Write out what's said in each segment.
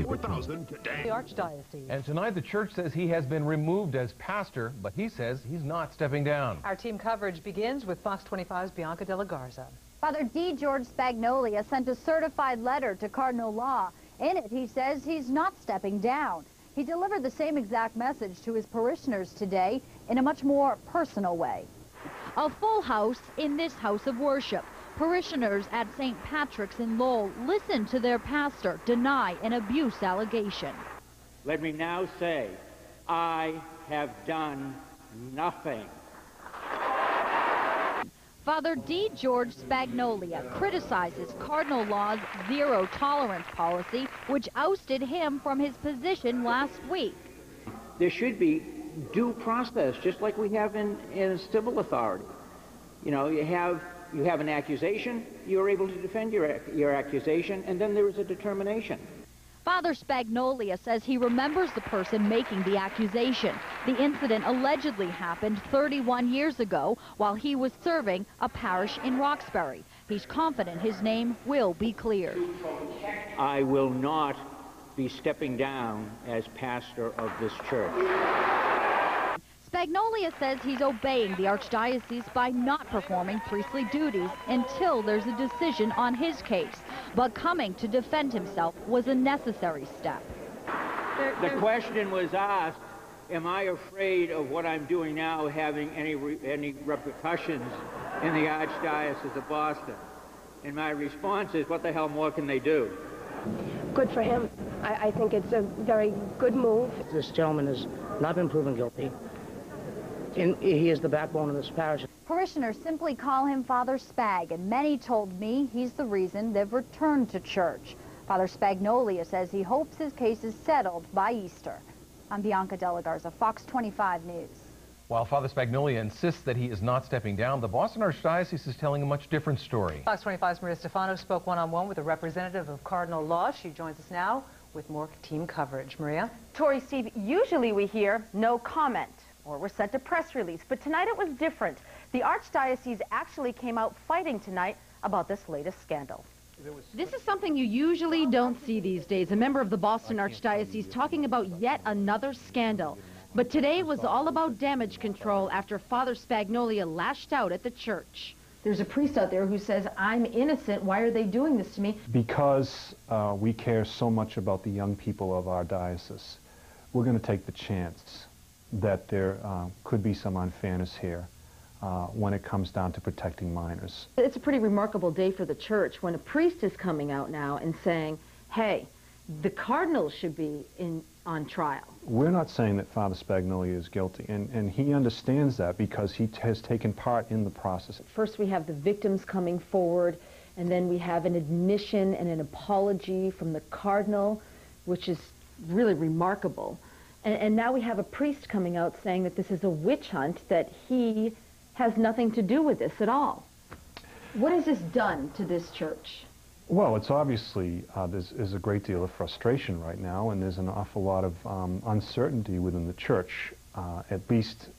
4,000 today. The Archdiocese. And tonight the church says he has been removed as pastor, but he says he's not stepping down. Our team coverage begins with Fox 25's Bianca De La Garza. Father D. George Spagnolia sent a certified letter to Cardinal Law. In it, he says he's not stepping down. He delivered the same exact message to his parishioners today in a much more personal way. A full house in this house of worship. Parishioners at St. Patrick's in Lowell listened to their pastor deny an abuse allegation. Let me now say, I have done nothing. Father D. George Spagnolia criticizes Cardinal Law's zero-tolerance policy, which ousted him from his position last week. There should be due process, just like we have in civil authority. You know, you have an accusation, you're able to defend your accusation, and then there is a determination. Father Spagnolia says he remembers the person making the accusation. The incident allegedly happened 31 years ago while he was serving a parish in Roxbury. He's confident his name will be cleared. I will not be stepping down as pastor of this church. Spagnolia says he's obeying the Archdiocese by not performing priestly duties until there's a decision on his case. But coming to defend himself was a necessary step. The question was asked, am I afraid of what I'm doing now having any repercussions in the Archdiocese of Boston? And my response is, what the hell more can they do? Good for him. I think it's a very good move. This gentleman has not been proven guilty. He is the backbone of this parish. Parishioners simply call him Father Spag, and many told me he's the reason they've returned to church. Father Spagnolia says he hopes his case is settled by Easter. I'm Bianca De La Garza, Fox 25 News. While Father Spagnolia insists that he is not stepping down, the Boston Archdiocese is telling a much different story. Fox 25's Maria Stefano spoke one-on-one with a representative of Cardinal Law. She joins us now with more team coverage. Maria? Tori, Steve, usually we hear no comment, or we're sent a press release, but tonight it was different. The Archdiocese actually came out fighting tonight about this latest scandal. This is something you usually don't see these days. A member of the Boston Archdiocese talking about yet another scandal. But today was all about damage control after Father Spagnolia lashed out at the church. There's a priest out there who says, I'm innocent. Why are they doing this to me? Because we care so much about the young people of our diocese, we're going to take the chance that there could be some unfairness here when it comes down to protecting minors. It's a pretty remarkable day for the church when a priest is coming out now and saying, hey, the cardinal should be on trial. We're not saying that Father Spagnolia is guilty, and he understands that because he has taken part in the process. First we have the victims coming forward, and then we have an admission and an apology from the cardinal, which is really remarkable. And now we have a priest coming out saying that this is a witch hunt, that he has nothing to do with this at all. What has this done to this church? Well, it's obviously, there's a great deal of frustration right now, and there's an awful lot of uncertainty within the church, at least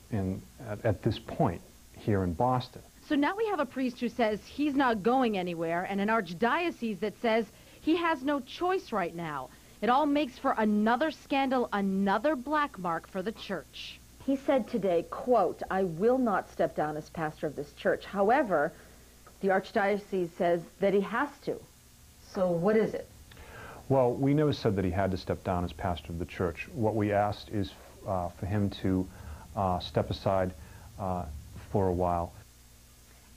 at this point here in Boston. So now we have a priest who says he's not going anywhere, and an archdiocese that says he has no choice right now. It all makes for another scandal, another black mark for the church. He said today, quote, I will not step down as pastor of this church. However, the Archdiocese says that he has to. So what is it? Well, we never said that he had to step down as pastor of the church. What we asked is for him to step aside for a while.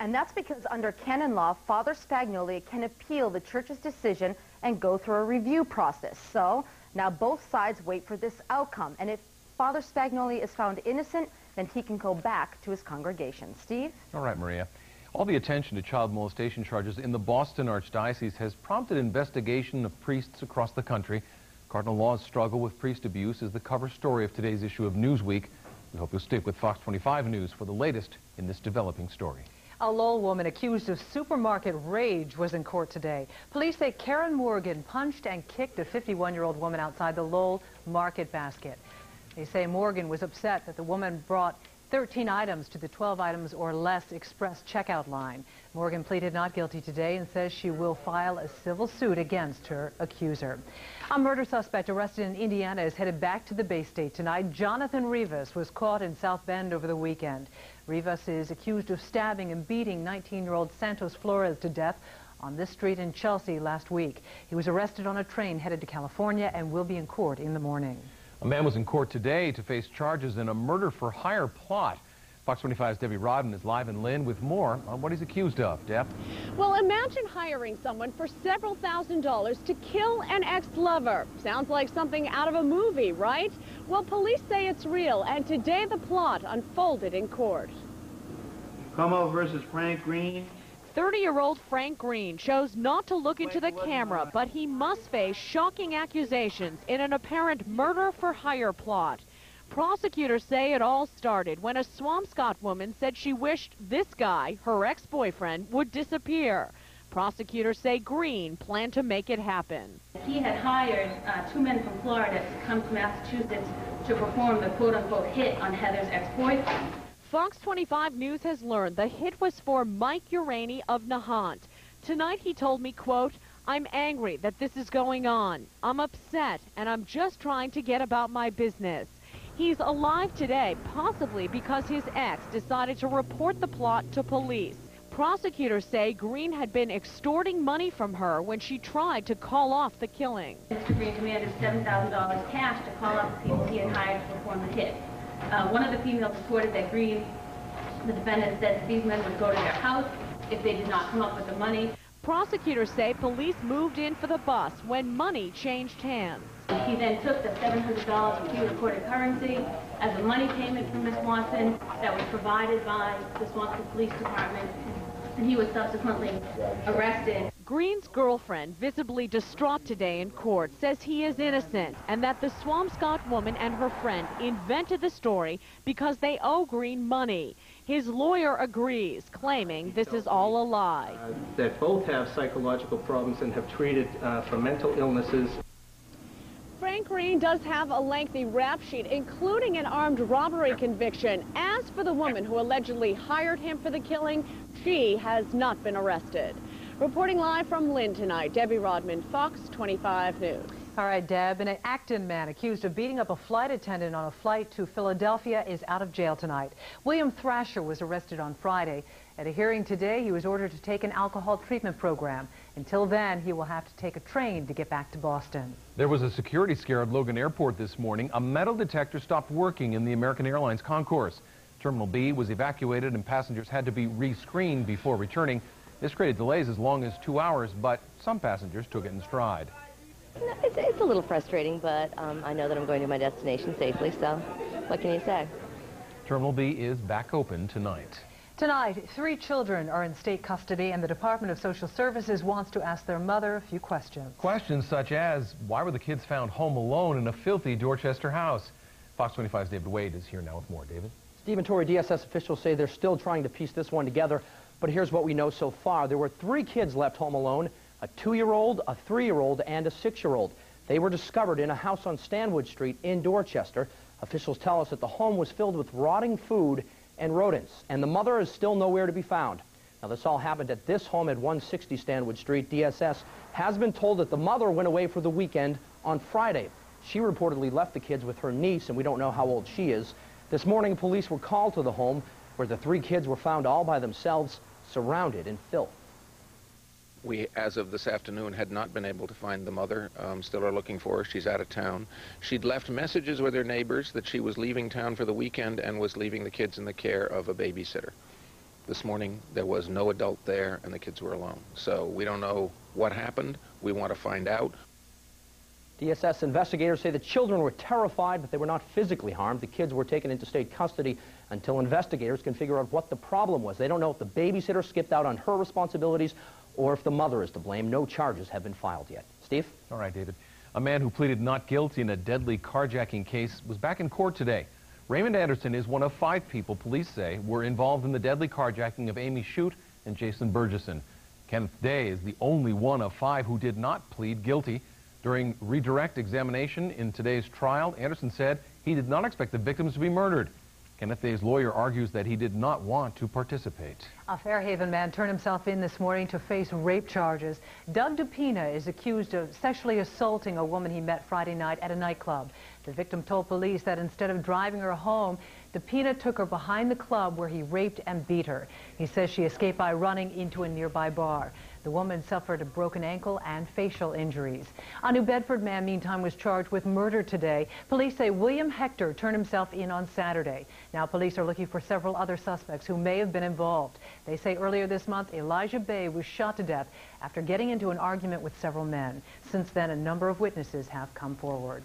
And that's because under canon law, Father Spagnolia can appeal the church's decision and go through a review process. So now both sides wait for this outcome. And if Father Spagnolia is found innocent, then he can go back to his congregation. Steve? All right, Maria. All the attention to child molestation charges in the Boston Archdiocese has prompted investigation of priests across the country. Cardinal Law's struggle with priest abuse is the cover story of today's issue of Newsweek. We hope you'll stick with Fox 25 News for the latest in this developing story. A Lowell woman accused of supermarket rage was in court today. Police say Karen Morgan punched and kicked a 51-year-old woman outside the Lowell Market Basket. They say Morgan was upset that the woman brought 13 items to the 12 items or less express checkout line. Morgan pleaded not guilty today and says she will file a civil suit against her accuser. A murder suspect arrested in Indiana is headed back to the Bay State tonight. Jonathan Rivas was caught in South Bend over the weekend. Rivas is accused of stabbing and beating 19-year-old Santos Flores to death on this street in Chelsea last week. He was arrested on a train headed to California and will be in court in the morning. A man was in court today to face charges in a murder-for-hire plot. Fox 25's Debbie Rodman is live in Lynn with more on what he's accused of. Deb? Well, imagine hiring someone for several $1,000s to kill an ex-lover. Sounds like something out of a movie, right? Well, police say it's real, and today the plot unfolded in court. Como versus Frank Green. 30-year-old Frank Green chose not to look into the camera, but he must face shocking accusations in an apparent murder-for-hire plot. Prosecutors say it all started when a Swampscott woman said she wished this guy, her ex-boyfriend, would disappear. Prosecutors say Green planned to make it happen. He had hired two men from Florida to come to Massachusetts to perform the quote-unquote hit on Heather's ex-boyfriend. Fox 25 News has learned the hit was for Mike Uraney of Nahant. Tonight he told me, quote, "I'm angry that this is going on. I'm upset, and I'm just trying to get about my business." He's alive today, possibly because his ex decided to report the plot to police. Prosecutors say Green had been extorting money from her when she tried to call off the killing. Mr. Green demanded $7,000 cash to call out the people he had hired to perform the hit. One of the females reported that Green, the defendant, said that these men would go to their house if they did not come up with the money. Prosecutors say police moved in for the bus when money changed hands. He then took the $700 in pre-recorded currency as a money payment from Ms. Swanson that was provided by the Swanson Police Department, and he was subsequently arrested. Green's girlfriend, visibly distraught today in court, says he is innocent and that the Swampscott woman and her friend invented the story because they owe Green money. His lawyer agrees, claiming this is all a lie. That both have psychological problems and have treated for mental illnesses. Frank Green does have a lengthy rap sheet, including an armed robbery conviction. As for the woman who allegedly hired him for the killing, she has not been arrested. Reporting live from Lynn tonight, Debbie Rodman, Fox 25 News. All right, Deb, an Acton man accused of beating up a flight attendant on a flight to Philadelphia is out of jail tonight. William Thrasher was arrested on Friday. At a hearing today, he was ordered to take an alcohol treatment program. Until then, he will have to take a train to get back to Boston. There was a security scare at Logan Airport this morning. A metal detector stopped working in the American Airlines concourse. Terminal B was evacuated and passengers had to be rescreened before returning. This created delays as long as 2 hours, but some passengers took it in stride. It's a little frustrating, but I know that I'm going to my destination safely, so what can you say? Terminal B is back open tonight. Tonight, 3 children are in state custody, and the Department of Social Services wants to ask their mother a few questions. Questions such as, why were the kids found home alone in a filthy Dorchester house? Fox 25's David Wade is here now with more. David? Stephen Torrey, DSS officials say they're still trying to piece this one together, but here's what we know so far. There were 3 kids left home alone, a 2-year-old, a 3-year-old, and a 6-year-old. They were discovered in a house on Stanwood Street in Dorchester. Officials tell us that the home was filled with rotting food and rodents, and the mother is still nowhere to be found. Now, this all happened at this home at 160 Stanwood Street. DSS has been told that the mother went away for the weekend on Friday. She reportedly left the kids with her niece, and we don't know how old she is. This morning, police were called to the home where the 3 kids were found all by themselves, surrounded in filth. We, as of this afternoon, had not been able to find the mother. Still are looking for her. She's out of town. She'd left messages with her neighbors that she was leaving town for the weekend and was leaving the kids in the care of a babysitter. This morning, there was no adult there, and the kids were alone. So we don't know what happened. We want to find out. DSS investigators say the children were terrified, but they were not physically harmed. The kids were taken into state custody until investigators can figure out what the problem was. They don't know if the babysitter skipped out on her responsibilities or if the mother is to blame. No charges have been filed yet. Steve? All right, David. A man who pleaded not guilty in a deadly carjacking case was back in court today. Raymond Anderson is one of 5 people police say were involved in the deadly carjacking of Amy Shute and Jason Burgesson. Kenneth Day is the only one of 5 who did not plead guilty. During redirect examination in today's trial, Anderson said he did not expect the victims to be murdered. Kenneth Day's lawyer argues that he did not want to participate. A Fairhaven man turned himself in this morning to face rape charges. Doug DePina is accused of sexually assaulting a woman he met Friday night at a nightclub. The victim told police that instead of driving her home, DePina took her behind the club where he raped and beat her. He says she escaped by running into a nearby bar. The woman suffered a broken ankle and facial injuries. A New Bedford man, meantime, was charged with murder today. Police say William Hector turned himself in on Saturday. Now police are looking for several other suspects who may have been involved. They say earlier this month, Elijah Bay was shot to death after getting into an argument with several men. Since then, a number of witnesses have come forward.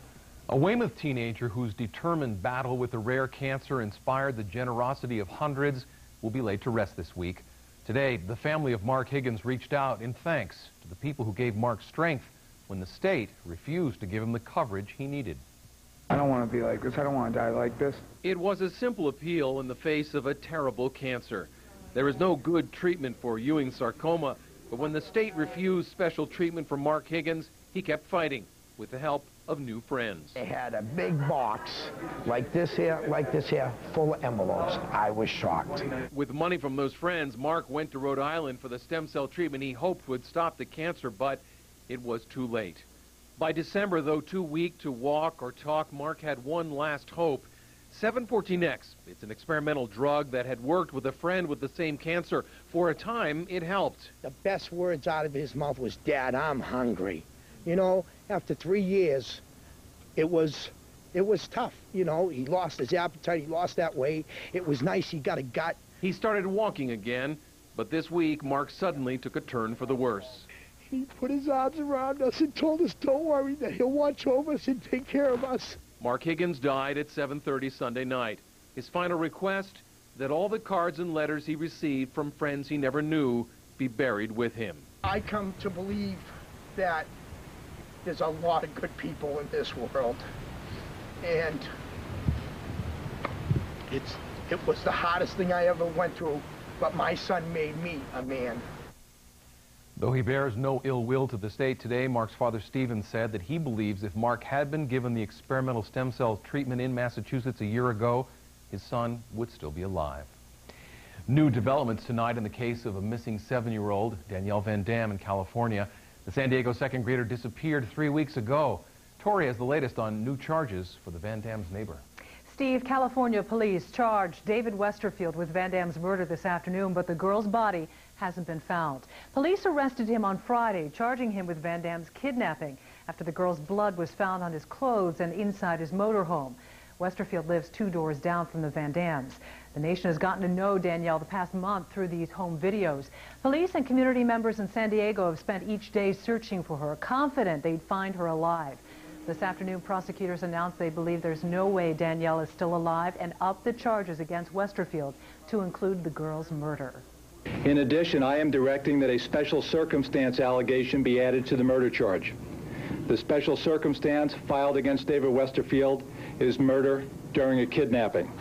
A Weymouth teenager whose determined battle with a rare cancer inspired the generosity of hundreds will be laid to rest this week. Today, the family of Mark Higgins reached out in thanks to the people who gave Mark strength when the state refused to give him the coverage he needed. I don't want to be like this. I don't want to die like this. It was a simple appeal in the face of a terrible cancer. There is no good treatment for Ewing sarcoma, but when the state refused special treatment for Mark Higgins, he kept fighting with the help of new friends. They had a big box like this here, full of envelopes. I was shocked. With money from those friends, Mark went to Rhode Island for the stem cell treatment he hoped would stop the cancer, but it was too late. By December, though too weak to walk or talk, Mark had one last hope. 714X, it's an experimental drug that had worked with a friend with the same cancer. For a time, it helped. The best words out of his mouth was, "Dad, I'm hungry." You know, after 3 years, it was tough. You know, he lost his appetite, he lost that weight. It was nice, he got a gut. He started walking again, but this week, Mark suddenly took a turn for the worse. He put his arms around us and told us, don't worry, that he'll watch over us and take care of us. Mark Higgins died at 7:30 Sunday night. His final request, that all the cards and letters he received from friends he never knew be buried with him. I come to believe that there's a lot of good people in this world, and it was the hardest thing I ever went through, but my son made me a man. Though he bears no ill will to the state today, Mark's father Stephen said that he believes if Mark had been given the experimental stem cell treatment in Massachusetts a year ago, his son would still be alive. New developments tonight in the case of a missing 7-year-old, Danielle Van Dam in California. The San Diego second grader disappeared 3 weeks ago. Tori has the latest on new charges for the Van Dam's neighbor. Steve, California police charged David Westerfield with Van Dam's murder this afternoon, but the girl's body hasn't been found. Police arrested him on Friday, charging him with Van Dam's kidnapping after the girl's blood was found on his clothes and inside his motorhome. Westerfield lives 2 doors down from the Van Dams. The nation has gotten to know Danielle the past month through these home videos. Police and community members in San Diego have spent each day searching for her, confident they'd find her alive. This afternoon, prosecutors announced they believe there's no way Danielle is still alive and upped the charges against Westerfield to include the girl's murder. In addition, I am directing that a special circumstance allegation be added to the murder charge. The special circumstance filed against David Westerfield is murder during a kidnapping.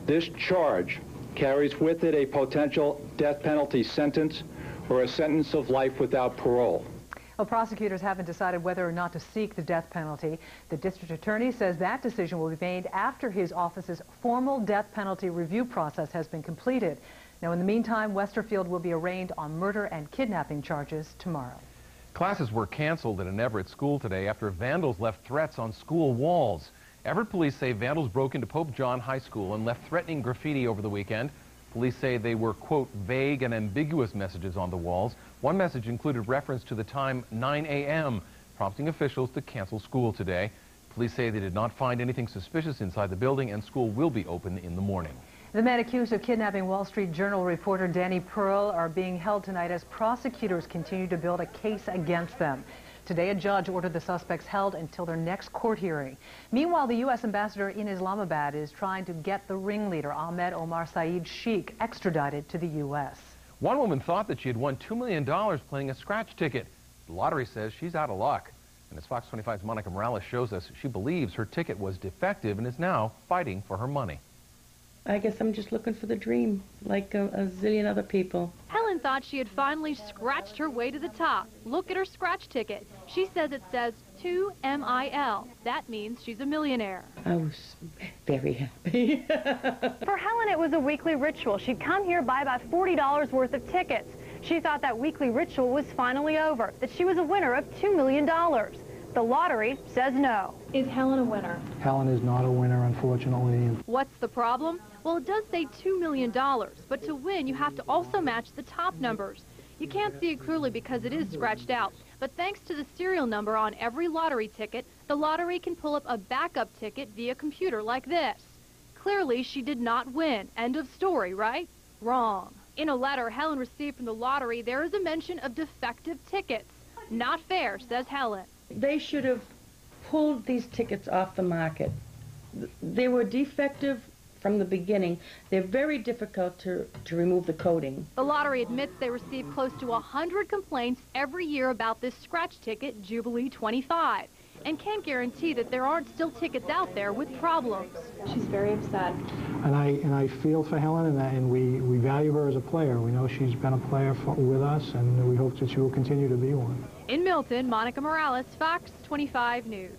This charge carries with it a potential death penalty sentence or a sentence of life without parole. Well, prosecutors haven't decided whether or not to seek the death penalty. The district attorney says that decision will be made after his office's formal death penalty review process has been completed. Now, in the meantime, Westerfield will be arraigned on murder and kidnapping charges tomorrow. Classes were canceled at an Everett school today after vandals left threats on school walls. Everett police say vandals broke into Pope John High School and left threatening graffiti over the weekend. Police say they were, quote, vague and ambiguous messages on the walls. One message included reference to the time 9 a.m., prompting officials to cancel school today. Police say they did not find anything suspicious inside the building, and school will be open in the morning. The men accused of kidnapping Wall Street Journal reporter Danny Pearl are being held tonight as prosecutors continue to build a case against them. Today, a judge ordered the suspects held until their next court hearing. Meanwhile, the U.S. ambassador in Islamabad is trying to get the ringleader, Ahmed Omar Saeed Sheikh, extradited to the U.S. One woman thought that she had won $2 million playing a scratch ticket. The lottery says she's out of luck. And as Fox 25's Monica Morales shows us, she believes her ticket was defective and is now fighting for her money. I guess I'm just looking for the dream, like a zillion other people. Helen Helen thought she had finally scratched her way to the top. Look at her scratch ticket. She says it says 2MIL. That means she's a millionaire. I was very happy. For Helen, it was a weekly ritual. She'd come here, buy about $40 worth of tickets. She thought that weekly ritual was finally over, that she was a winner of $2 million. The lottery says no. Is Helen a winner? Helen is not a winner, unfortunately. What's the problem? Well, it does say $2 million, but to win, you have to also match the top numbers. You can't see it clearly because it is scratched out, but thanks to the serial number on every lottery ticket, the lottery can pull up a backup ticket via computer like this. Clearly, she did not win. End of story, right? Wrong. In a letter Helen received from the lottery, there is a mention of defective tickets. Not fair, says Helen. They should have pulled these tickets off the market. They were defective from the beginning. They're very difficult to remove the coating. The lottery admits they receive close to 100 complaints every year about this scratch ticket, Jubilee 25, and can't guarantee that there aren't still tickets out there with problems. She's very upset. And I feel for Helen, and we value her as a player. We know she's been a player with us, and we hope that she will continue to be one. In Milton, Monica Morales, Fox 25 News.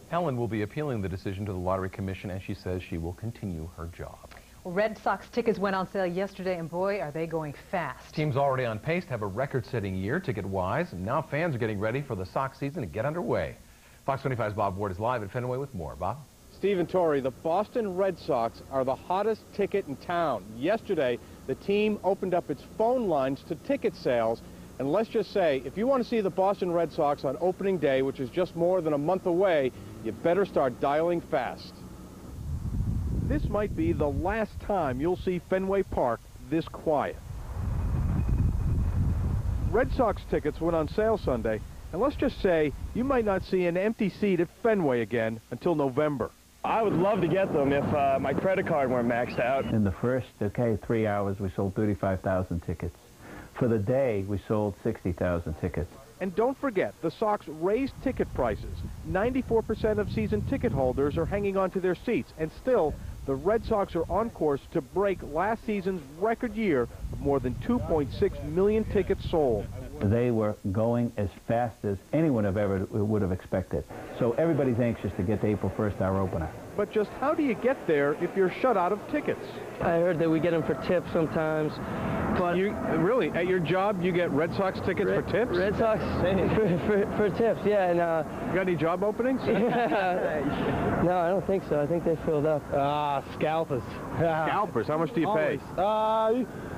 Helen will be appealing the decision to the Lottery Commission, and she says she will continue her job. Well, Red Sox tickets went on sale yesterday, and boy, are they going fast. Team's already on pace to have a record-setting year ticket-wise, and now fans are getting ready for the Sox season to get underway. Fox 25's Bob Ward is live at Fenway with more. Bob? Stephen Torrey, the Boston Red Sox are the hottest ticket in town. Yesterday, the team opened up its phone lines to ticket sales. And let's just say, if you want to see the Boston Red Sox on opening day, which is just more than a month away, you better start dialing fast. This might be the last time you'll see Fenway Park this quiet. Red Sox tickets went on sale Sunday, and let's just say you might not see an empty seat at Fenway again until November. I would love to get them if my credit card weren't maxed out. In the first, 3 hours, we sold 35,000 tickets. For the day, we sold 60,000 tickets. And don't forget, the Sox raised ticket prices. 94% of season ticket holders are hanging on to their seats, and still, the Red Sox are on course to break last season's record year of more than 2.6 million tickets sold. They were going as fast as anyone would have expected. So everybody's anxious to get to April 1st, our opener. But just how do you get there if you're shut out of tickets? I heard that we get them for tips sometimes. But you really, at your job, you get Red Sox tickets for tips? Red Sox for tips, yeah. And you got any job openings? No, I don't think so. I think they filled up. Scalpers. Scalpers. How much do you pay?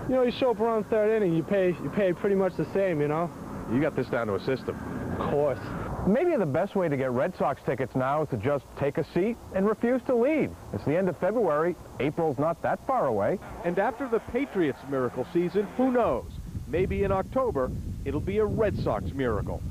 You know, you show up around the third inning, you pay pretty much the same, you know. You got this down to a system. Of course. Maybe the best way to get Red Sox tickets now is to just take a seat and refuse to leave. It's the end of February. April's not that far away. And after the Patriots' miracle season, who knows? Maybe in October, it'll be a Red Sox miracle.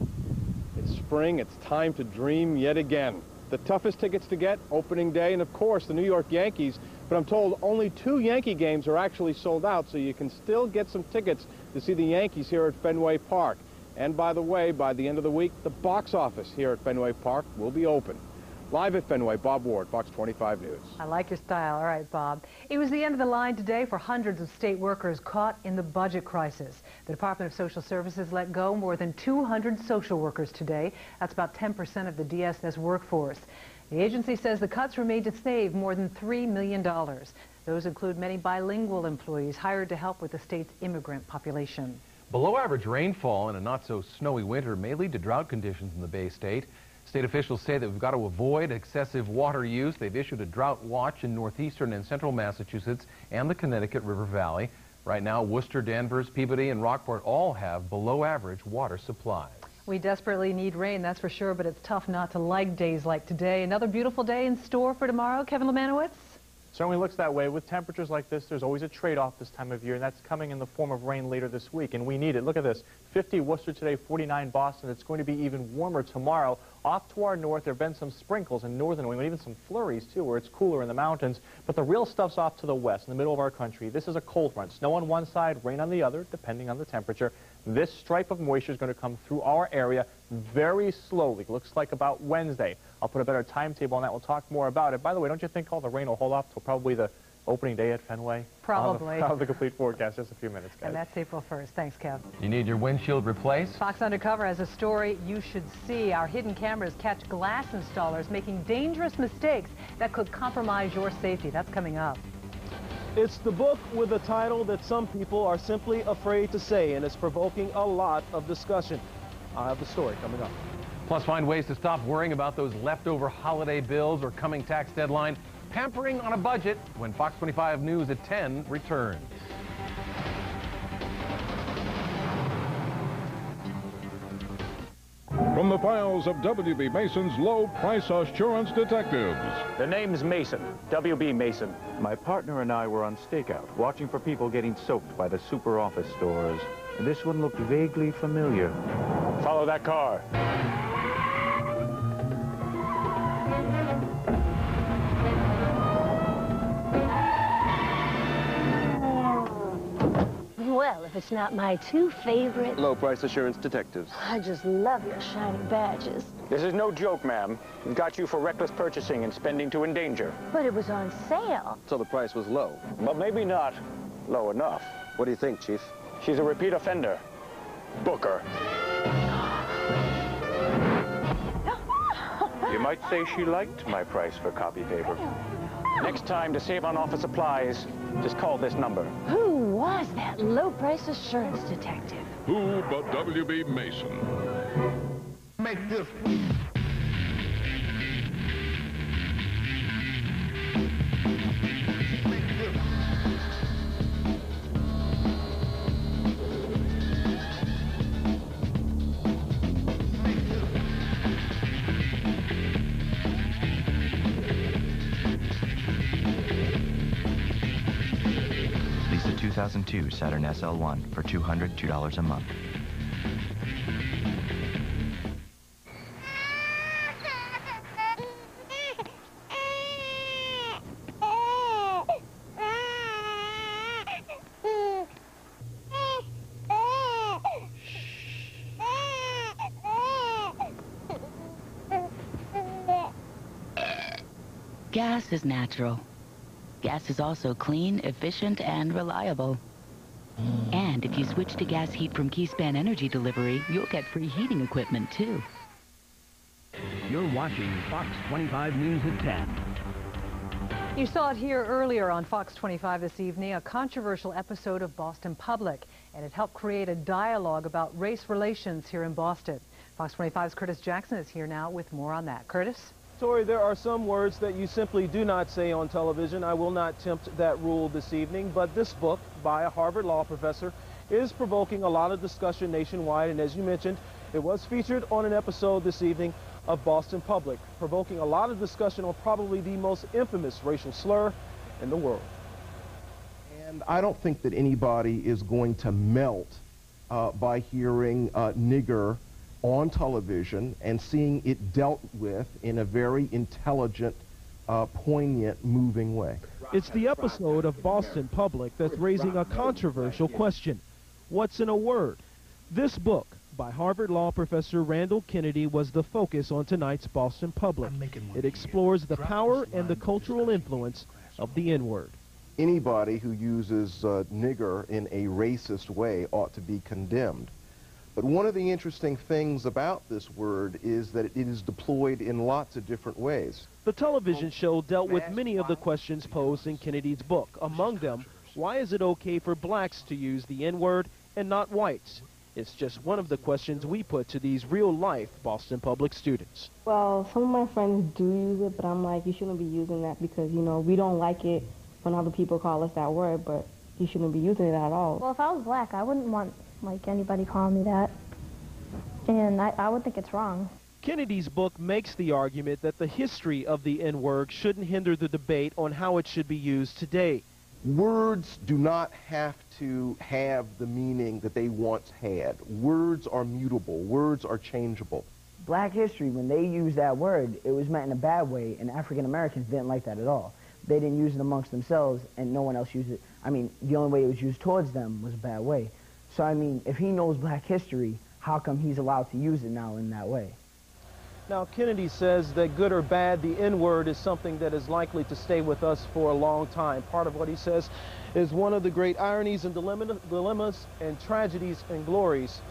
It's spring. It's time to dream yet again. The toughest tickets to get, opening day, and of course, the New York Yankees. But I'm told only 2 Yankee games are actually sold out, so you can still get some tickets to see the Yankees here at Fenway Park. And by the way, by the end of the week, the box office here at Fenway Park will be open. Live at Fenway, Bob Ward, Fox 25 News. I like your style. All right, Bob. It was the end of the line today for hundreds of state workers caught in the budget crisis. The Department of Social Services let go more than 200 social workers today. That's about 10% of the DSS workforce. The agency says the cuts were made to save more than $3 million. Those include many bilingual employees hired to help with the state's immigrant population. Below average rainfall in a not-so-snowy winter may lead to drought conditions in the Bay State. State officials say that we've got to avoid excessive water use. They've issued a drought watch in northeastern and central Massachusetts and the Connecticut River Valley. Right now, Worcester, Danvers, Peabody, and Rockport all have below-average water supplies. We desperately need rain, that's for sure, but it's tough not to like days like today. Another beautiful day in store for tomorrow. Kevin Lemanowitz? Certainly looks that way. With temperatures like this, there's always a trade-off this time of year, and that's coming in the form of rain later this week, and we need it. Look at this. 50 Worcester today, 49 Boston. It's going to be even warmer tomorrow. Off to our north, there have been some sprinkles in northern New England, even some flurries, too, where it's cooler in the mountains. But the real stuff's off to the west, in the middle of our country. This is a cold front. Snow on one side, rain on the other, depending on the temperature. This stripe of moisture is going to come through our area very slowly. Looks like about Wednesday. I'll put a better timetable on that. We'll talk more about it. By the way, don't you think all the rain will hold off till probably the Opening day at Fenway? Probably. I'll have the complete forecast just a few minutes, guys. And that's April 1st. Thanks, Kev. You need your windshield replaced? Fox Undercover has a story you should see. Our hidden cameras catch glass installers making dangerous mistakes that could compromise your safety. That's coming up. It's the book with a title that some people are simply afraid to say, and it's provoking a lot of discussion. I'll have the story coming up. Plus, find ways to stop worrying about those leftover holiday bills or coming tax deadline. Pampering on a budget when Fox 25 News at 10 returns. From the files of W.B. Mason's Low Price Assurance Detectives. The name's Mason, W.B. Mason. My partner and I were on stakeout, watching for people getting soaked by the super office stores. This one looked vaguely familiar. Follow that car. Well, if it's not my two favorite... Low Price Assurance Detectives. I just love your shiny badges. This is no joke, ma'am. We've got you for reckless purchasing and spending to endanger. But it was on sale. So the price was low. But maybe not low enough. What do you think, Chief? She's a repeat offender. Book her. You might say she liked my price for copy paper. Next time, to save on office supplies, just call this number. Who was that low-price assurance detective? Who but W.B. Mason? Make this. Lease a 2002 Saturn SL1 for $202 a month. Gas is natural. Gas is also clean, efficient, and reliable. And if you switch to gas heat from Keyspan Energy Delivery, you'll get free heating equipment, too. You're watching Fox 25 News at 10. You saw it here earlier on Fox 25 this evening, a controversial episode of Boston Public, and it helped create a dialogue about race relations here in Boston. Fox 25's Curtis Jackson is here now with more on that. Curtis? Tori, there are some words that you simply do not say on television. I will not tempt that rule this evening, but this book by a Harvard law professor is provoking a lot of discussion nationwide, and as you mentioned, it was featured on an episode this evening of Boston Public, provoking a lot of discussion on probably the most infamous racial slur in the world. And I don't think that anybody is going to melt by hearing nigger on television and seeing it dealt with in a very intelligent, poignant, moving way. It's the episode of Boston Public that's raising a controversial question. What's in a word? This book by Harvard law professor Randall Kennedy was the focus on tonight's Boston Public. It explores the power and the cultural influence of the N-word. Anybody who uses nigger in a racist way ought to be condemned. But one of the interesting things about this word is that it is deployed in lots of different ways. The television show dealt with many of the questions posed in Kennedy's book. Among them, why is it okay for blacks to use the N-word and not whites? It's just one of the questions we put to these real-life Boston Public students. Well, some of my friends do use it, but I'm like, you shouldn't be using that because, you know, we don't like it when other people call us that word, but you shouldn't be using it at all. Well, if I was black, I wouldn't want, like, anybody calling me that, and I would think it's wrong. Kennedy's book makes the argument that the history of the N-word shouldn't hinder the debate on how it should be used today. Words do not have to have the meaning that they once had. Words are mutable. Words are changeable. Black history, when they used that word, it was meant in a bad way, and African Americans didn't like that at all. They didn't use it amongst themselves, and no one else used it. I mean, the only way it was used towards them was a bad way. So, I mean, if he knows black history, how come he's allowed to use it now in that way? Now, Kennedy says that good or bad, the N-word is something that is likely to stay with us for a long time. Part of what he says is one of the great ironies and dilemmas and tragedies and glories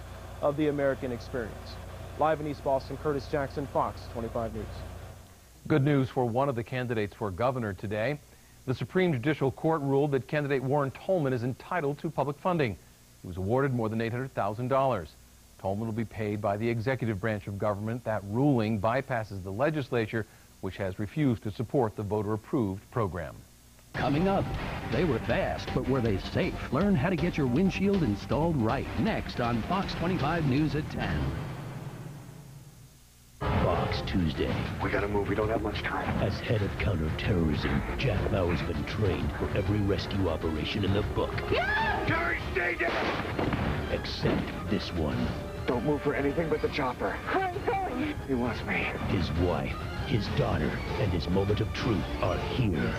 of the American experience. Live in East Boston, Curtis Jackson, Fox 25 News. Good news for one of the candidates for governor today. The Supreme Judicial Court ruled that candidate Warren Tolman is entitled to public funding. He was awarded more than $800,000. Tolman will be paid by the executive branch of government. That ruling bypasses the legislature, which has refused to support the voter-approved program. Coming up, they were fast, but were they safe? Learn how to get your windshield installed right. Next on Fox 25 News at 10. Fox Tuesday. We gotta move. We don't have much time. As head of counterterrorism, Jack Bauer's been trained for every rescue operation in the book. Terry, stay down! Except this one. Don't move for anything but the chopper. I'm going. He wants me. His wife, his daughter, and his moment of truth are here.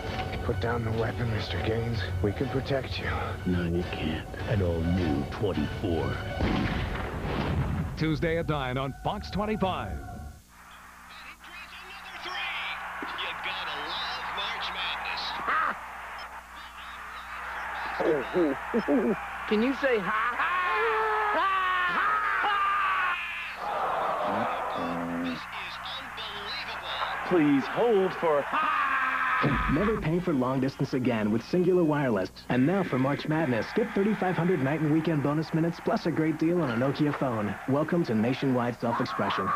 Put down the weapon, Mr. Gaines. We can protect you. No, you can't. An all-new 24. Tuesday at 9 on Fox 25. Can you say ha? Please hold for... Never pay for long distance again with Singular Wireless. And now for March Madness, get 3,500 night and weekend bonus minutes plus a great deal on a Nokia phone. Welcome to nationwide self-expression.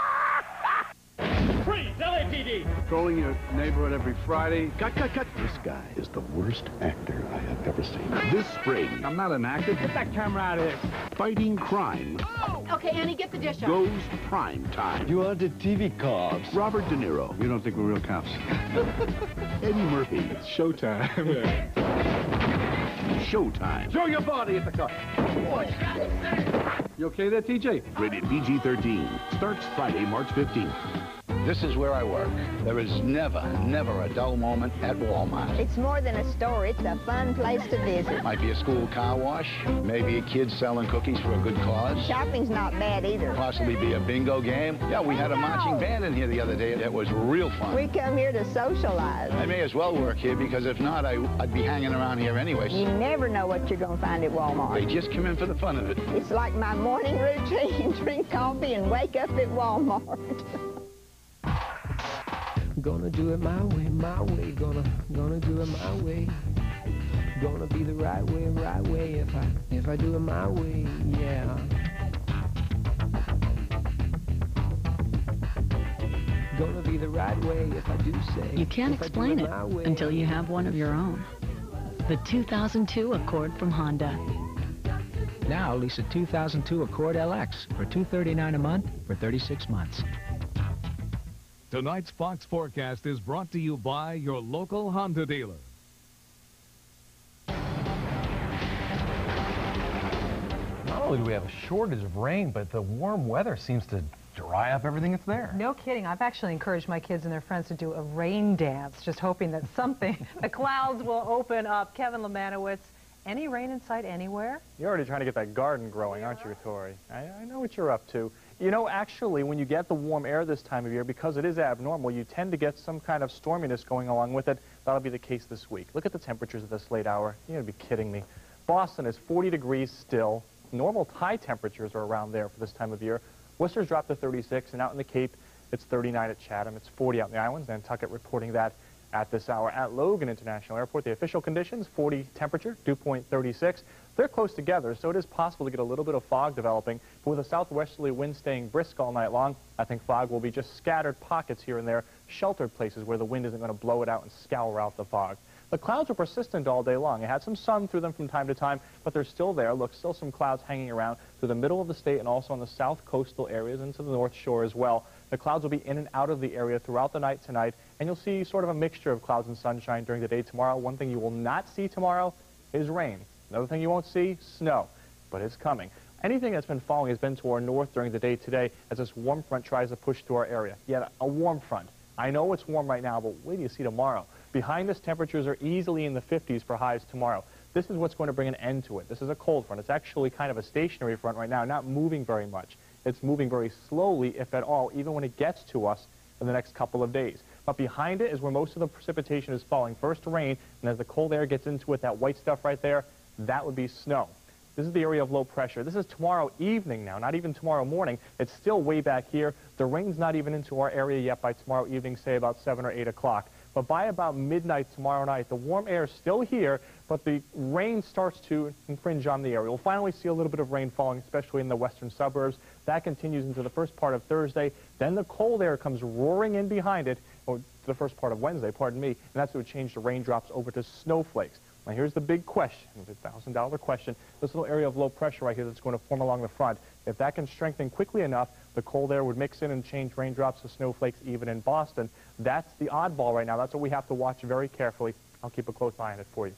Freeze! LAPD! Patrolling your neighborhood every Friday. Cut. This guy is the worst actor I have ever seen. This spring, I'm not an actor. Get that camera out of here. Fighting crime. Oh! Okay, Annie, get the dish out. Goes prime time. You are the TV cops. Robert De Niro. You don't think we're real cops? Eddie Murphy. It's showtime. Showtime. Show your body at the car. You okay there, TJ? Rated PG-13. Starts Friday, March 15th. This is where I work. There is never a dull moment at Walmart. It's more than a store. It's a fun place to visit. Might be a school car wash. Maybe a kid selling cookies for a good cause. Shopping's not bad either. Possibly be a bingo game. Yeah, we had a marching band in here the other day. It was real fun. We come here to socialize. I may as well work here because if not, I'd be hanging around here anyway. You never know what you're going to find at Walmart. They just come in for the fun of it. It's like my morning routine. Drink coffee and wake up at Walmart. Gonna do it my way, gonna do it my way. Gonna be the right way if I do it my way, yeah. Gonna be the right way if I do say. You can't explain it until you have one of your own. The 2002 Accord from Honda. Now lease a 2002 Accord LX for $239 a month for 36 months. Tonight's Fox forecast is brought to you by your local Honda dealer. Not only do we have a shortage of rain, but the warm weather seems to dry up everything that's there. No kidding. I've actually encouraged my kids and their friends to do a rain dance, just hoping that the clouds will open up. Kevin Lemanowitz, any rain in sight anywhere? You're already trying to get that garden growing, aren't you, Tori? I know what you're up to. You know, actually, when you get the warm air this time of year, because it is abnormal, you tend to get some kind of storminess going along with it. That'll be the case this week. Look at the temperatures at this late hour. You're going to be kidding me. Boston is 40 degrees still. Normal high temperatures are around there for this time of year. Worcester's dropped to 36, and out in the Cape, it's 39 at Chatham. It's 40 out in the islands. Nantucket reporting that at this hour. At Logan International Airport, the official conditions, 40 temperature, dew point 36. They're close together, so it is possible to get a little bit of fog developing. But with a southwesterly wind staying brisk all night long, I think fog will be just scattered pockets here and there, sheltered places where the wind isn't going to blow it out and scour out the fog. The clouds were persistent all day long. It had some sun through them from time to time, but they're still there. Look, still some clouds hanging around through the middle of the state and also on the south coastal areas into the North Shore as well. The clouds will be in and out of the area throughout the night tonight, and you'll see sort of a mixture of clouds and sunshine during the day tomorrow. One thing you will not see tomorrow is rain. Another thing you won't see, snow, but it's coming. Anything that's been falling has been to our north during the day today as this warm front tries to push to our area. Yet a warm front. I know it's warm right now, but wait till you see tomorrow. Behind us, temperatures are easily in the 50s for highs tomorrow. This is what's going to bring an end to it. This is a cold front. It's actually kind of a stationary front right now, not moving very much. It's moving very slowly, if at all, even when it gets to us in the next couple of days. But behind it is where most of the precipitation is falling. First rain, and as the cold air gets into it, that white stuff right there, that would be snow. This is the area of low pressure. This is tomorrow evening now, not even tomorrow morning. It's still way back here. The rain's not even into our area yet by tomorrow evening, say about 7 or 8 o'clock. But by about midnight tomorrow night, the warm air is still here, but the rain starts to infringe on the area. We'll finally see a little bit of rain falling, especially in the western suburbs. That continues into the first part of Thursday. Then the cold air comes roaring in behind it, or the first part of Wednesday, pardon me, and that's what would change the raindrops over to snowflakes. Now here's the big question, the $1,000 question. This little area of low pressure right here that's going to form along the front, if that can strengthen quickly enough, the cold air would mix in and change raindrops to snowflakes even in Boston. That's the oddball right now. That's what we have to watch very carefully. I'll keep a close eye on it for you.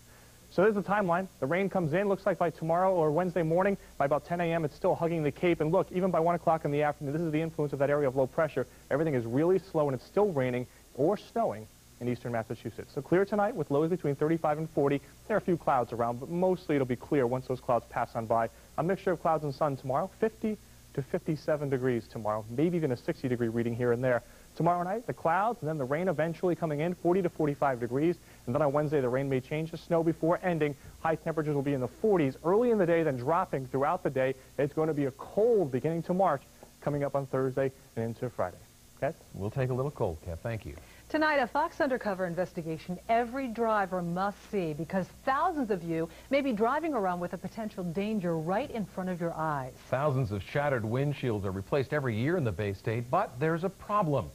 So there's the timeline. The rain comes in. Looks like by tomorrow or Wednesday morning, by about 10 a.m., it's still hugging the Cape. And look, even by 1 o'clock in the afternoon, this is the influence of that area of low pressure. Everything is really slow, and it's still raining or snowing in eastern Massachusetts. So clear tonight with lows between 35 and 40. There are a few clouds around, but mostly it'll be clear once those clouds pass on by. A mixture of clouds and sun tomorrow, 50 to 57 degrees tomorrow, maybe even a 60-degree reading here and there. Tomorrow night, the clouds, and then the rain eventually coming in, 40 to 45 degrees. And then on Wednesday, the rain may change to snow before ending. High temperatures will be in the 40s early in the day, then dropping throughout the day. It's going to be a cold beginning to March, coming up on Thursday and into Friday. Okay? We'll take a little cold, Kev. Thank you. Tonight, a Fox Undercover investigation every driver must see, because thousands of you may be driving around with a potential danger right in front of your eyes. Thousands of shattered windshields are replaced every year in the Bay State, but there's a problem.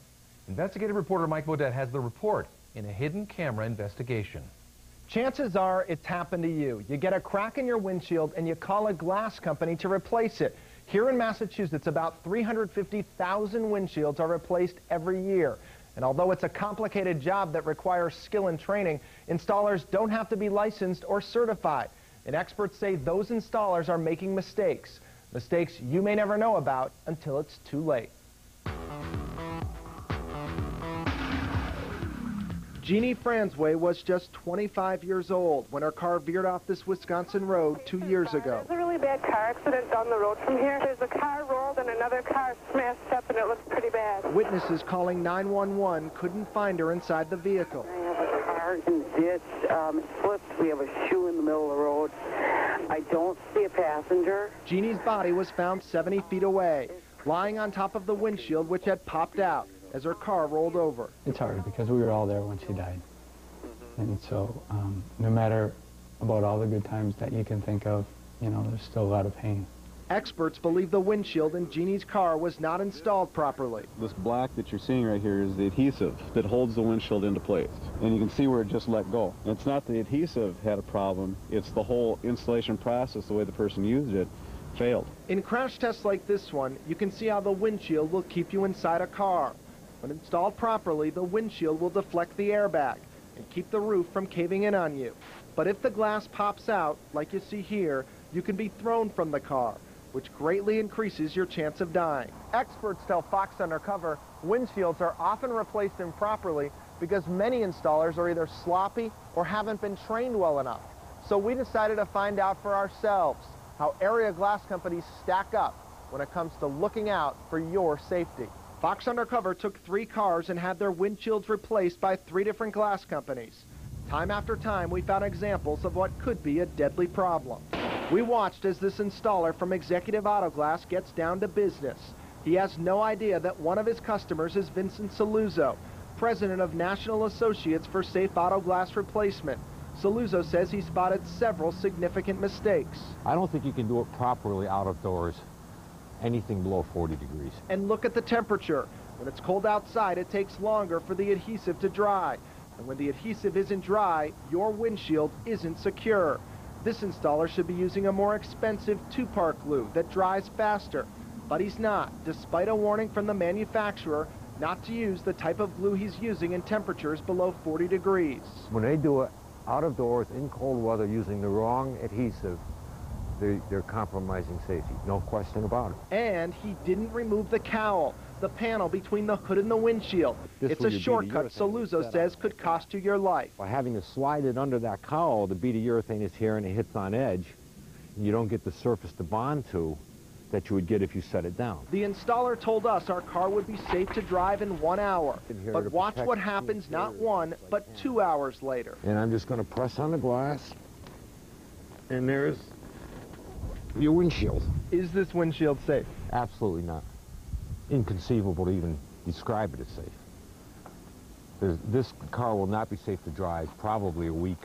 Investigative reporter Mike Bodette has the report in a hidden camera investigation. Chances are it's happened to you. You get a crack in your windshield and you call a glass company to replace it. Here in Massachusetts, about 350,000 windshields are replaced every year. And although it's a complicated job that requires skill and training, installers don't have to be licensed or certified. And experts say those installers are making mistakes. Mistakes you may never know about until it's too late. Jeannie Franzway was just 25 years old when her car veered off this Wisconsin road 2 years ago. There's a really bad car accident down the road from here. There's a car rolled and another car smashed up, and it looks pretty bad. Witnesses calling 911 couldn't find her inside the vehicle. I have a car in the ditch, slipped. We have a shoe in the middle of the road. I don't see a passenger. Jeannie's body was found 70 feet away, lying on top of the windshield, which had popped out as her car rolled over. It's hard because we were all there when she died. And so no matter about all the good times that you can think of, you know, there's still a lot of pain. Experts believe the windshield in Jeannie's car was not installed properly. This black that you're seeing right here is the adhesive that holds the windshield into place. And you can see where it just let go. And it's not the adhesive had a problem, it's the whole installation process, the way the person used it, failed. In crash tests like this one, you can see how the windshield will keep you inside a car. When installed properly, the windshield will deflect the airbag and keep the roof from caving in on you. But if the glass pops out, like you see here, you can be thrown from the car, which greatly increases your chance of dying. Experts tell Fox Undercover windshields are often replaced improperly because many installers are either sloppy or haven't been trained well enough. So we decided to find out for ourselves how area glass companies stack up when it comes to looking out for your safety. Fox Undercover took 3 cars and had their windshields replaced by 3 different glass companies. Time after time, we found examples of what could be a deadly problem. We watched as this installer from Executive Auto Glass gets down to business. He has no idea that one of his customers is Vincent Saluzzo, president of National Associates for Safe Auto Glass Replacement. Saluzzo says he spotted several significant mistakes. I don't think you can do it properly out of doors, anything below 40 degrees. And look at the temperature. When it's cold outside, it takes longer for the adhesive to dry. And when the adhesive isn't dry, your windshield isn't secure. This installer should be using a more expensive 2-part glue that dries faster. But he's not, despite a warning from the manufacturer not to use the type of glue he's using in temperatures below 40 degrees. When they do it out of doors in cold weather using the wrong adhesive, they're compromising safety, no question about it. And he didn't remove the cowl, the panel between the hood and the windshield. It's a shortcut Saluzzo says could cost you your life. By having to slide it under that cowl, the bead of urethane is here and it hits on edge, and you don't get the surface to bond to, that you would get if you set it down. The installer told us our car would be safe to drive in 1 hour. But watch what happens not 1, but 2 hours later. And I'm just going to press on the glass, and there's your windshield. Is this windshield safe? Absolutely not. Inconceivable to even describe it as safe. This car will not be safe to drive probably a week,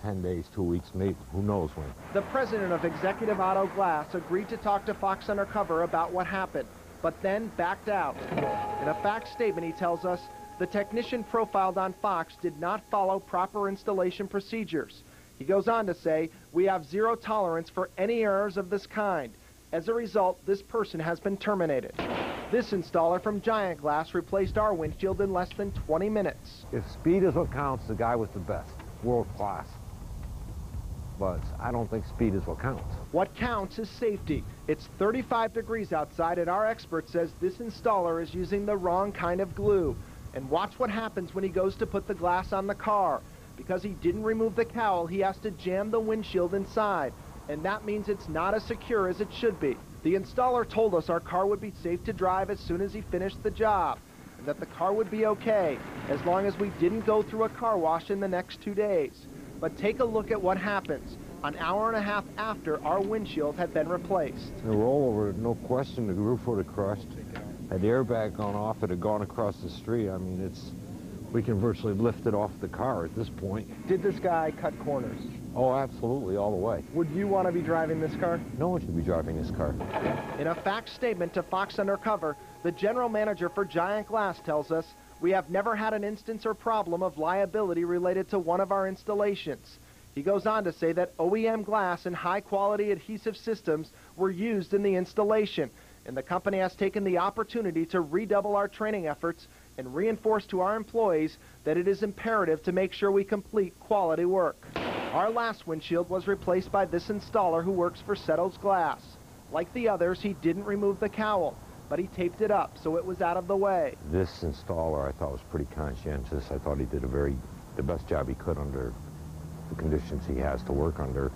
10 days, 2 weeks, maybe, who knows when. The president of Executive Auto Glass agreed to talk to Fox Undercover about what happened, but then backed out. In a fact statement, he tells us, the technician profiled on Fox did not follow proper installation procedures. He goes on to say, we have zero tolerance for any errors of this kind. As a result, this person has been terminated. This installer from Giant Glass replaced our windshield in less than 20 minutes. If speed is what counts, the guy was the best, world class. But I don't think speed is what counts. What counts is safety. It's 35 degrees outside, and our expert says this installer is using the wrong kind of glue. And watch what happens when he goes to put the glass on the car. Because he didn't remove the cowl, he has to jam the windshield inside. And that means it's not as secure as it should be. The installer told us our car would be safe to drive as soon as he finished the job, and that the car would be okay as long as we didn't go through a car wash in the next 2 days. But take a look at what happens an hour and a half after our windshield had been replaced. The rollover, no question, the roof would have crushed. Had the airbag gone off, it had gone across the street. I mean, we can virtually lift it off the car at this point. Did this guy cut corners? Oh, absolutely, all the way. Would you want to be driving this car? No one should be driving this car. In a fact statement to Fox Undercover, the general manager for Giant Glass tells us, we have never had an instance or problem of liability related to one of our installations. He goes on to say that OEM glass and high-quality adhesive systems were used in the installation, and the company has taken the opportunity to redouble our training efforts and reinforce to our employees that it is imperative to make sure we complete quality work. Our last windshield was replaced by this installer who works for Settles Glass. Like the others, he didn't remove the cowl, but he taped it up so it was out of the way. This installer I thought was pretty conscientious. I thought he did the best job he could under the conditions he has to work under.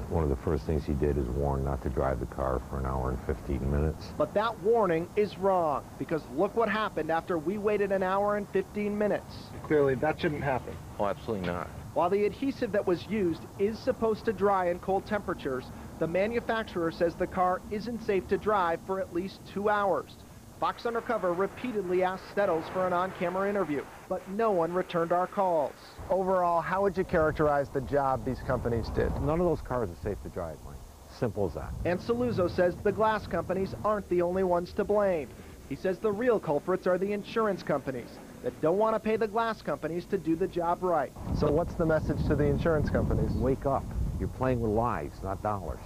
One of the first things he did is warn not to drive the car for an hour and 15 minutes. But that warning is wrong, because look what happened after we waited an hour and 15 minutes. Clearly, that shouldn't happen. Oh, absolutely not. While the adhesive that was used is supposed to dry in cold temperatures, the manufacturer says the car isn't safe to drive for at least 2 hours. Fox Undercover repeatedly asked Settles for an on-camera interview, but no one returned our calls. Overall, how would you characterize the job these companies did? None of those cars are safe to drive, Mike. Simple as that. And Saluzzo says the glass companies aren't the only ones to blame. He says the real culprits are the insurance companies that don't want to pay the glass companies to do the job right. So what's the message to the insurance companies? Wake up. You're playing with lives, not dollars.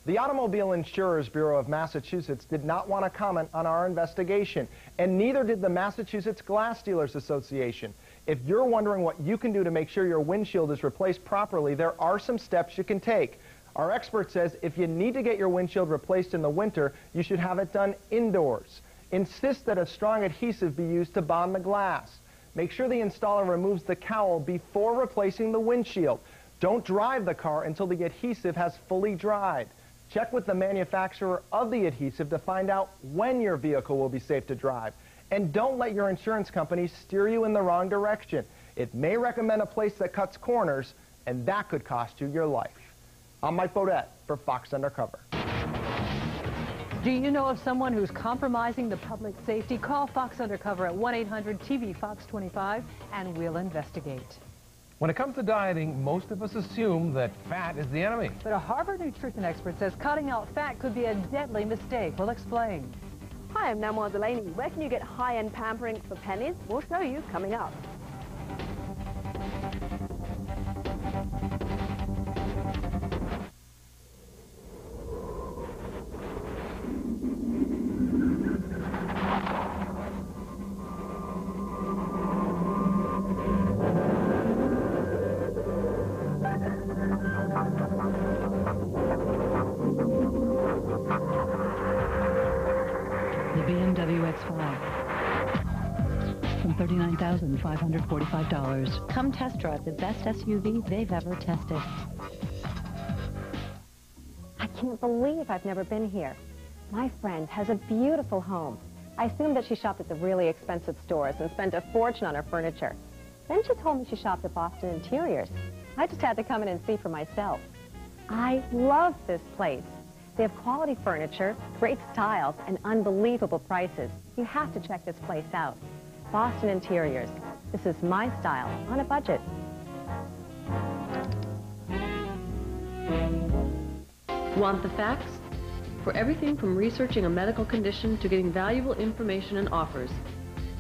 The Automobile Insurers Bureau of Massachusetts did not want to comment on our investigation, and neither did the Massachusetts Glass Dealers Association. If you're wondering what you can do to make sure your windshield is replaced properly, there are some steps you can take. Our expert says if you need to get your windshield replaced in the winter, you should have it done indoors. Insist that a strong adhesive be used to bond the glass. Make sure the installer removes the cowl before replacing the windshield. Don't drive the car until the adhesive has fully dried. Check with the manufacturer of the adhesive to find out when your vehicle will be safe to drive. And don't let your insurance company steer you in the wrong direction. It may recommend a place that cuts corners, and that could cost you your life. I'm Mike Bodette for Fox Undercover. Do you know of someone who's compromising the public safety? Call Fox Undercover at 1-800-TV-FOX-25 and we'll investigate. When it comes to dieting, most of us assume that fat is the enemy. But a Harvard nutrition expert says cutting out fat could be a deadly mistake. We'll explain. Hi, I'm Namoa Delaney. Where can you get high-end pampering for pennies? We'll show you coming up. From $39,545. Come test drive the best SUV they've ever tested. I can't believe I've never been here. My friend has a beautiful home. I assumed that she shopped at the really expensive stores and spent a fortune on her furniture. Then she told me she shopped at Boston Interiors. I just had to come in and see for myself. I love this place. They have quality furniture, great styles, and unbelievable prices. You have to check this place out. Boston Interiors. This is my style on a budget. Want the facts? For everything from researching a medical condition to getting valuable information and offers,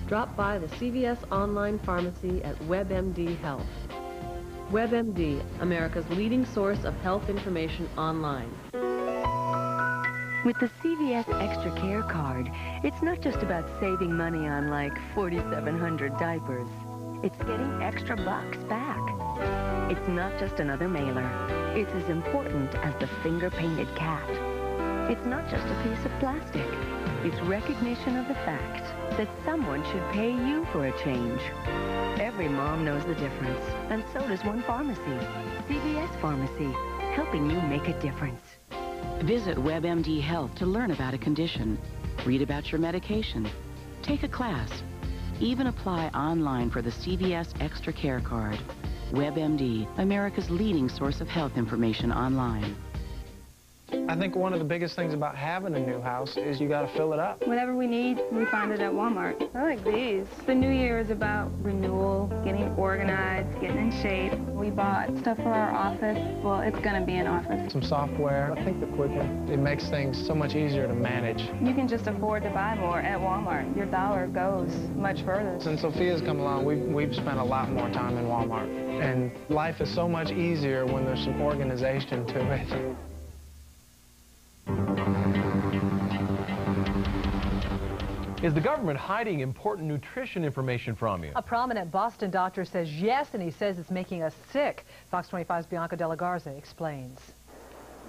drop by the CVS online pharmacy at WebMD Health. WebMD, America's leading source of health information online. With the CVS Extra Care card, it's not just about saving money on like 4,700 diapers. It's getting extra bucks back. It's not just another mailer. It's as important as the finger-painted cat. It's not just a piece of plastic. It's recognition of the fact that someone should pay you for a change. Every mom knows the difference, and so does one pharmacy. CVS Pharmacy, helping you make a difference. Visit WebMD Health to learn about a condition, read about your medication, take a class, even apply online for the CVS Extra Care card. WebMD, America's leading source of health information online. I think one of the biggest things about having a new house is you got to fill it up. Whatever we need, we find it at Walmart. I like these. The new year is about renewal, getting organized, getting in shape. We bought stuff for our office. Well, it's going to be an office. Some software. I think the quicker. It makes things so much easier to manage. You can just afford to buy more at Walmart. Your dollar goes much further. Since Sophia's come along, we've spent a lot more time in Walmart. And life is so much easier when there's some organization to it. Is the government hiding important nutrition information from you? A prominent Boston doctor says yes, and he says it's making us sick. Fox 25's Bianca De La Garza explains.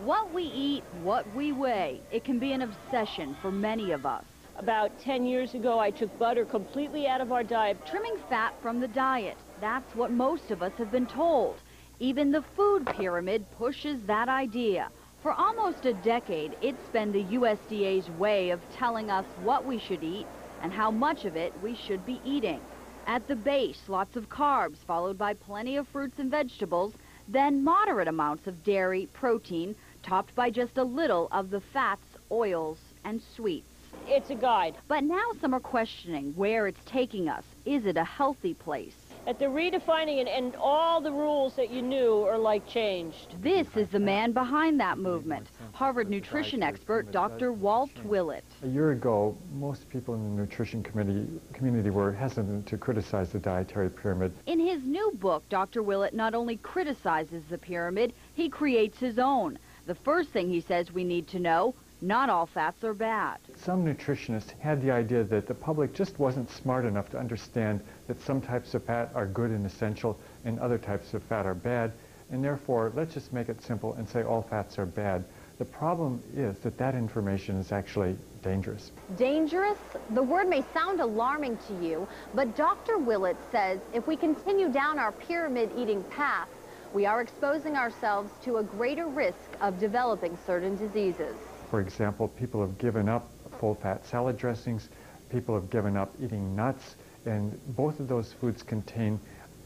What we eat, what we weigh, it can be an obsession for many of us. About 10 years ago, I took butter completely out of our diet. Trimming fat from the diet, that's what most of us have been told. Even the food pyramid pushes that idea. For almost a decade, it's been the USDA's way of telling us what we should eat and how much of it we should be eating. At the base, lots of carbs, followed by plenty of fruits and vegetables, then moderate amounts of dairy, protein, topped by just a little of the fats, oils, and sweets. It's a guide. But now some are questioning where it's taking us. Is it a healthy place? At the redefining it, and all the rules that you knew are like changed. This is the man behind that movement, Harvard nutrition expert Dr. Walt Willett. A year ago, most people in the nutrition community were hesitant to criticize the dietary pyramid. In his new book, Dr. Willett not only criticizes the pyramid, he creates his own. The first thing he says we need to know, not all fats are bad. Some nutritionists had the idea that the public just wasn't smart enough to understand that some types of fat are good and essential and other types of fat are bad, and therefore let's just make it simple and say all fats are bad. The problem is that that information is actually dangerous. Dangerous? The word may sound alarming to you, but Dr. Willett says if we continue down our pyramid eating path, we are exposing ourselves to a greater risk of developing certain diseases. For example, people have given up full-fat salad dressings, people have given up eating nuts, and both of those foods contain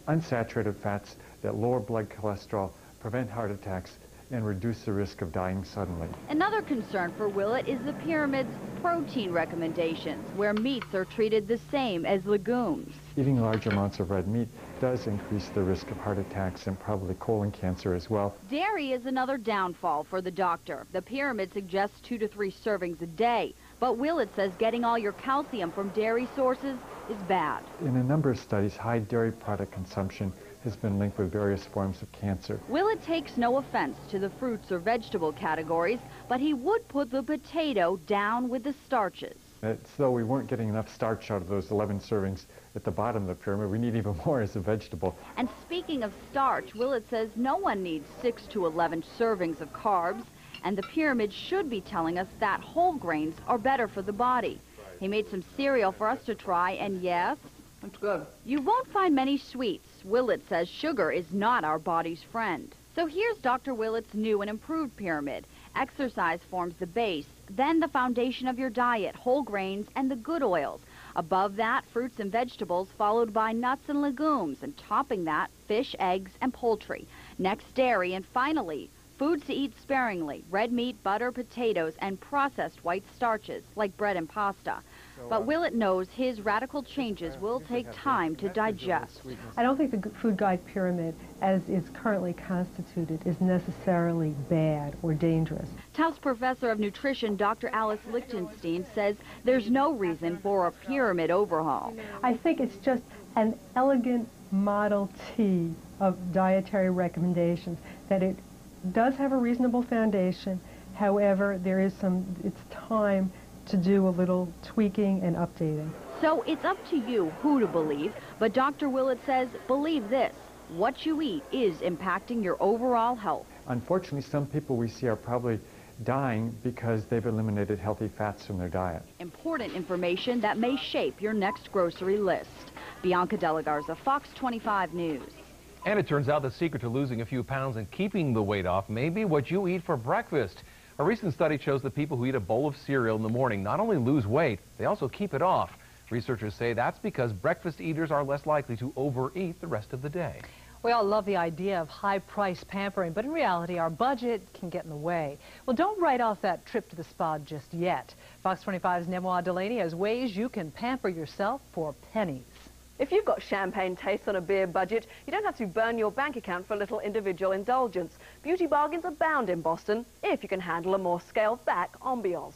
unsaturated fats that lower blood cholesterol, prevent heart attacks, and reduce the risk of dying suddenly. Another concern for Willett is the pyramid's protein recommendations, where meats are treated the same as legumes. Eating large amounts of red meat does increase the risk of heart attacks and probably colon cancer as well. Dairy is another downfall for the doctor. The pyramid suggests 2 to 3 servings a day, but Willett says getting all your calcium from dairy sources is bad. In a number of studies, high dairy product consumption has been linked with various forms of cancer. Willett takes no offense to the fruits or vegetable categories, but he would put the potato down with the starches. It's though we weren't getting enough starch out of those 11 servings at the bottom of the pyramid. We need even more as a vegetable. And speaking of starch, Willett says no one needs 6 to 11 servings of carbs, and the pyramid should be telling us that whole grains are better for the body. He made some cereal for us to try, and yes, it's good. You won't find many sweets. Willett says sugar is not our body's friend. So here's Dr. Willett's new and improved pyramid. Exercise forms the base, then the foundation of your diet, whole grains and the good oils. Above that, fruits and vegetables, followed by nuts and legumes, and topping that, fish, eggs, and poultry. Next, dairy, and finally, foods to eat sparingly, red meat, butter, potatoes, and processed white starches, like bread and pasta. But Willett knows his radical changes will take time to digest. I don't think the food guide pyramid, as is currently constituted, is necessarily bad or dangerous. Tufts professor of nutrition Dr. Alice Lichtenstein says there's no reason for a pyramid overhaul. I think it's just an elegant Model T of dietary recommendations, that it does have a reasonable foundation. However, it's time to do a little tweaking and updating. So it's up to you who to believe, but Dr. Willett says, believe this, what you eat is impacting your overall health. Unfortunately, some people we see are probably dying because they've eliminated healthy fats from their diet. Important information that may shape your next grocery list. Bianca De La Garza, Fox 25 News. And it turns out the secret to losing a few pounds and keeping the weight off may be what you eat for breakfast. A recent study shows that people who eat a bowl of cereal in the morning not only lose weight, they also keep it off. Researchers say that's because breakfast eaters are less likely to overeat the rest of the day. We all love the idea of high-price pampering, but in reality, our budget can get in the way. Well, don't write off that trip to the spa just yet. Fox 25's Nemoa Delaney has ways you can pamper yourself for pennies. If you've got champagne taste on a beer budget, you don't have to burn your bank account for a little individual indulgence. Beauty bargains abound in Boston if you can handle a more scaled-back ambiance.